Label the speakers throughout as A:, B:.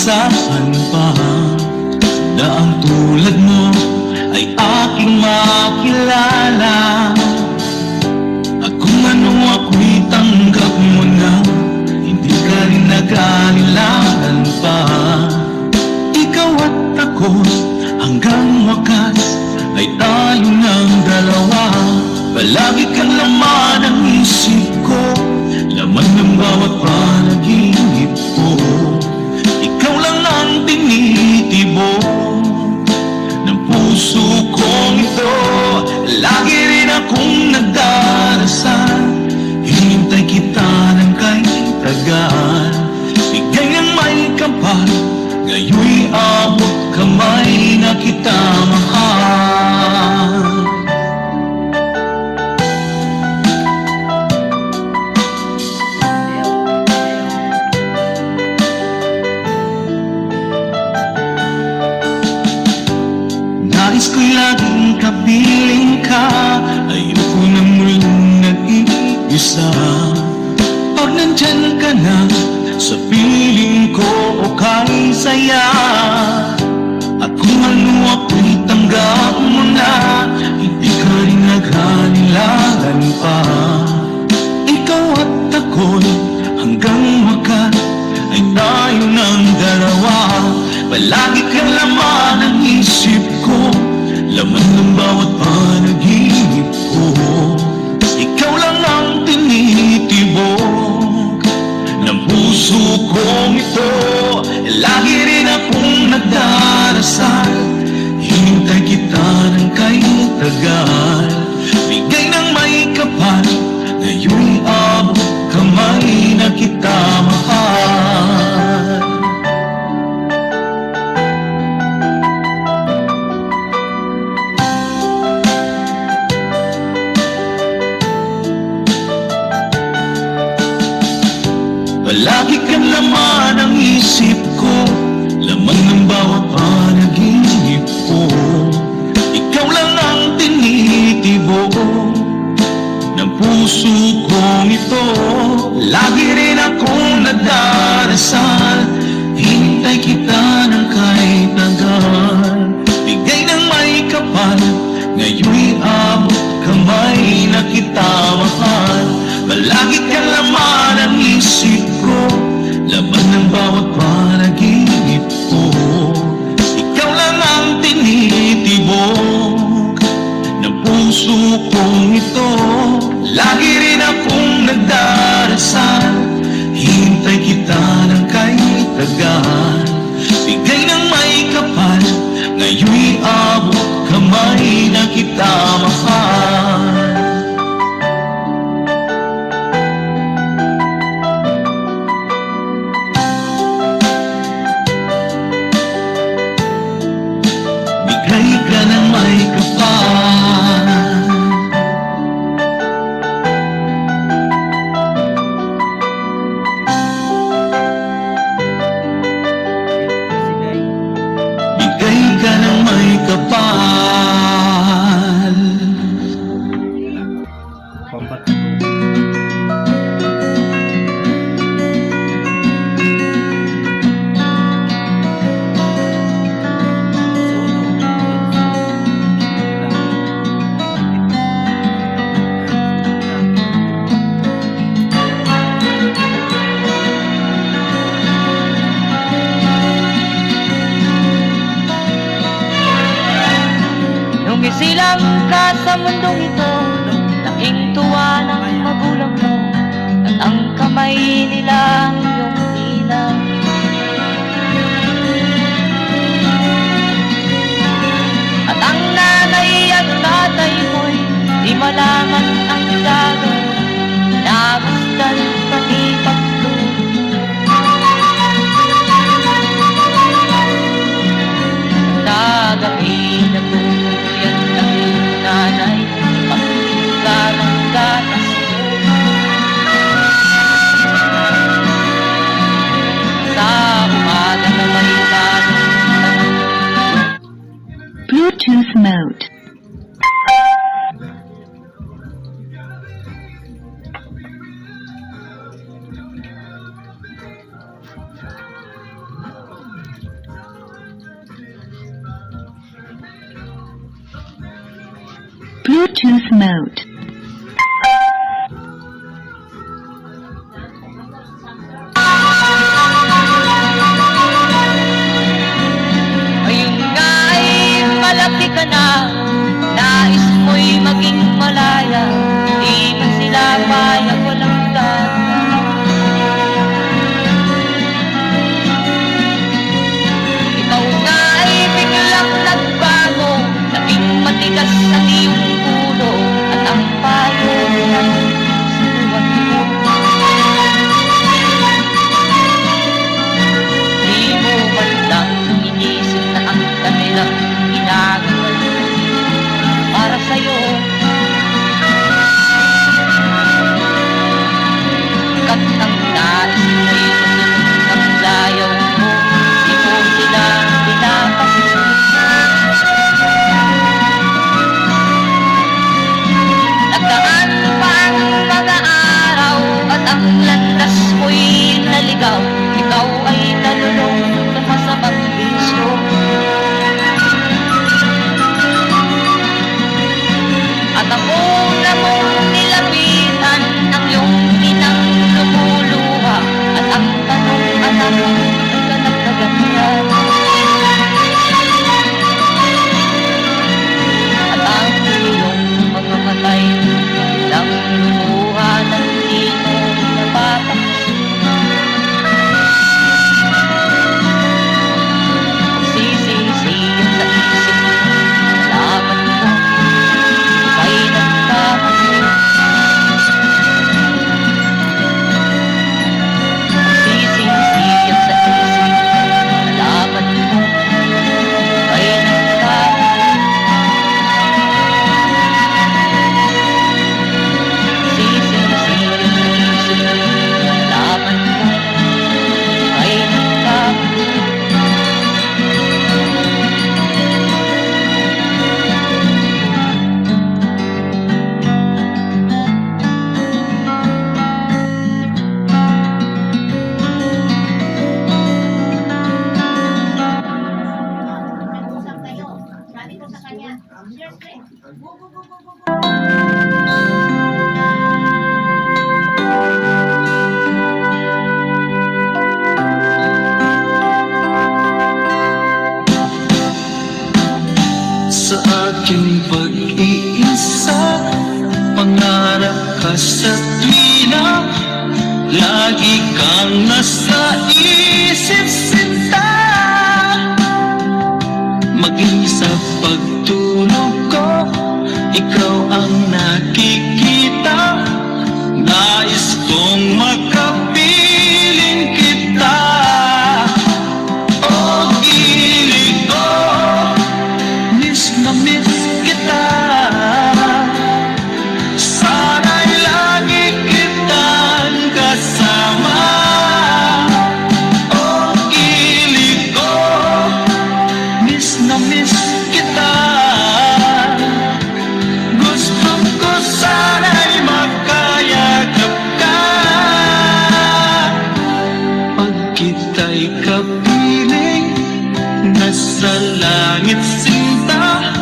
A: inaasahan pa na ang tulad mo ay aking makilala. At kung ano ako'y tanggap mo na, hindi ka rin nag-aalilangan pa. Ikaw at ako hanggang wakas ay tayo ng dalawa. Palagi kang laman ng isip ko, laman ng bawat panaginip ko. Ikaw lang ang tinitibok ng puso kong ito. Lagi rin akong nagdarasal, hinintay kita ng kahit tagal. Bigay ng may kapal, ngayoy abot kamay na kita mahal. Nais ko'y laging kapiling ka, ayoko na muling nag-iisa. Pag nandyan ka na sa piling ko, okay saya. At kung ano ako'y tanggap mo na, hindi ka rin naghanilangan pa. Ikaw at ako'y hanggang wakas ay tayo ng dalawa. Palagi kang laman ng isip ko, laman ng bawat panaginip ko. Ikaw lang ang tinitibok ng puso kong ito. Lagi rin akong nagdarasal, hinintay kita ng kahit tagal. Bigay ng may kapal, ngayoy abot kamay na kita mahal. Palagi kang laman ng isip ko, laman ng bawat panaginip ko. Ikaw lang ang tinitibok ng puso kong ito. Lagi rin akong nagdarasal, hinintay kita ng kahit tagal. Bigay ng may kapal, ngayoy abot kamay na kita mahal. Palagi kang laman ng isip ko, laman ng bawat panaginip ko. Ikaw lang ang tinitibok ng puso kong ito. Lagi rin akong nagdarasal, hintay kita ng kahit tagal. Bigay ng may kapal, ngayoy abot kamay na kita mahal. Bigay ka ng may kapal, bigay ka ng may kapal.
B: Isilang ka sa mundong ito, laking tuwa ng magulang mo, at ang kamay nila ang iyong ninang. At ang nanay at tatay mo'y di malaman ang gagawin, namasdan pati pagtulog. Nagawin na yan ang iyong nanay, pagkita ng gatas mo. Sa umaga na may tanong,
C: Bluetooth mode. Bluetooth mode.
B: Ayun nga ay malaki ka na, nais mo'y maging malaya, di man sila payag walang dana. Ikaw nga ay biglang nagbago, naging matigas ang iyong ulo, at ang payo ay sinuwat mo. Di mo man lang inisip na ang kanilang ginagawa para sa'yo. Kat ang nais mo'y masunod ang layaw mo, di mo sila pinapansin. Nagdaan pa ang mga araw at ang landas mo'y naligaw, ikaw ay nalulong sa masamang bisyo. At ako na mong nilapitan ang iyong inang lumuluha, at ang tanong, anak, ay ganap na ganyan. At ang iyong mga matay lang lumuha ng di mo napapansin. Sisisiyan sa isip mo, nalaman mo ika'y nagkamali. Sisisiyan sa isip mo, nalaman mo ika'y nagkamali. Sisisiyan sa isip mo, nalaman mo ika'y nagkamali.
D: Nag-usap kayo. Sabi ko sa kanya, siyempre, go, go, go, go, go, go.
A: Sa aking pag-iisa, pangarap ka sa tuwina, lagi kang nasa isip sinta. Maging sa pagtulog ko, ikaw ang nakikita. Nais kong makapiling kita. O gilid ko, miss na miss kita. Sana'y lagi kitang kasama. O gilid ko, miss na miss kita. Gusto ko sana'y makayagap ka. Pag kita'y kapiling, nasa langit sinta,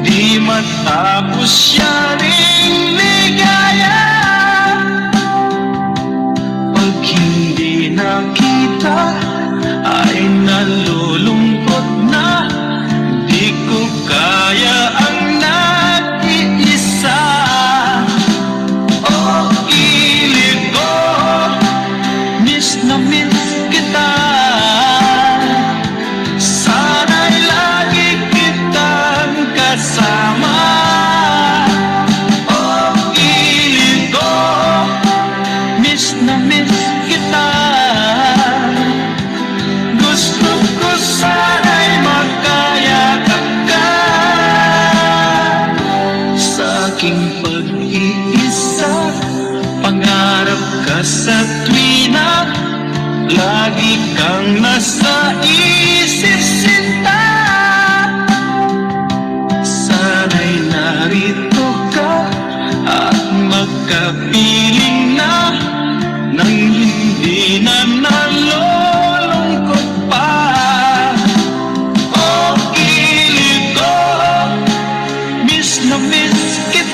A: di matapos siya ring ligaya. Pag hindi nakita, ay nalulungkot na, di ko kaya ang nag-iisa. O gilid ko, miss na miss kita. Sana'y lagi kitang kasama. O gilid ko, miss na miss kita. Gusto ko sana'y makayakap ka. Sa aking pag-iisa, pangarap ka sa tuwina, lagi kang nasa isip sinta. Sana'y narito ka at magkapiling na, nang hindi na nalulungkot pa. O gilid ko, miss na miss kita.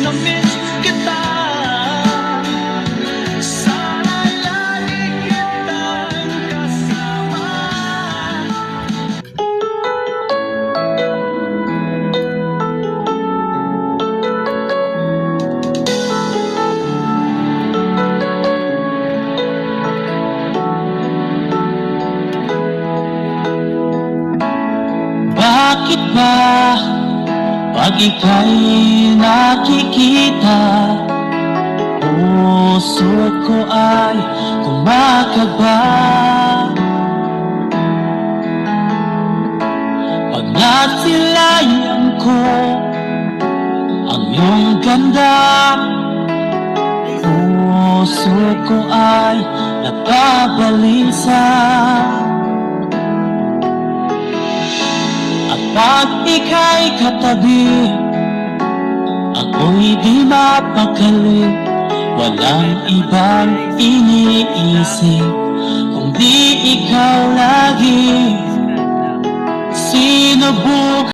A: na-miss kita. Sana lagi kitang kasama. Bakit ba pag ika'y nakikita, puso ko ay kumakaba? Pag nasilayan ko ang iyong ganda, puso ko ay nababalisa. At pag ika'y katabi, ako'y di mapakali. Walang ibang iniisip kundi ikaw lagi. Sinubukan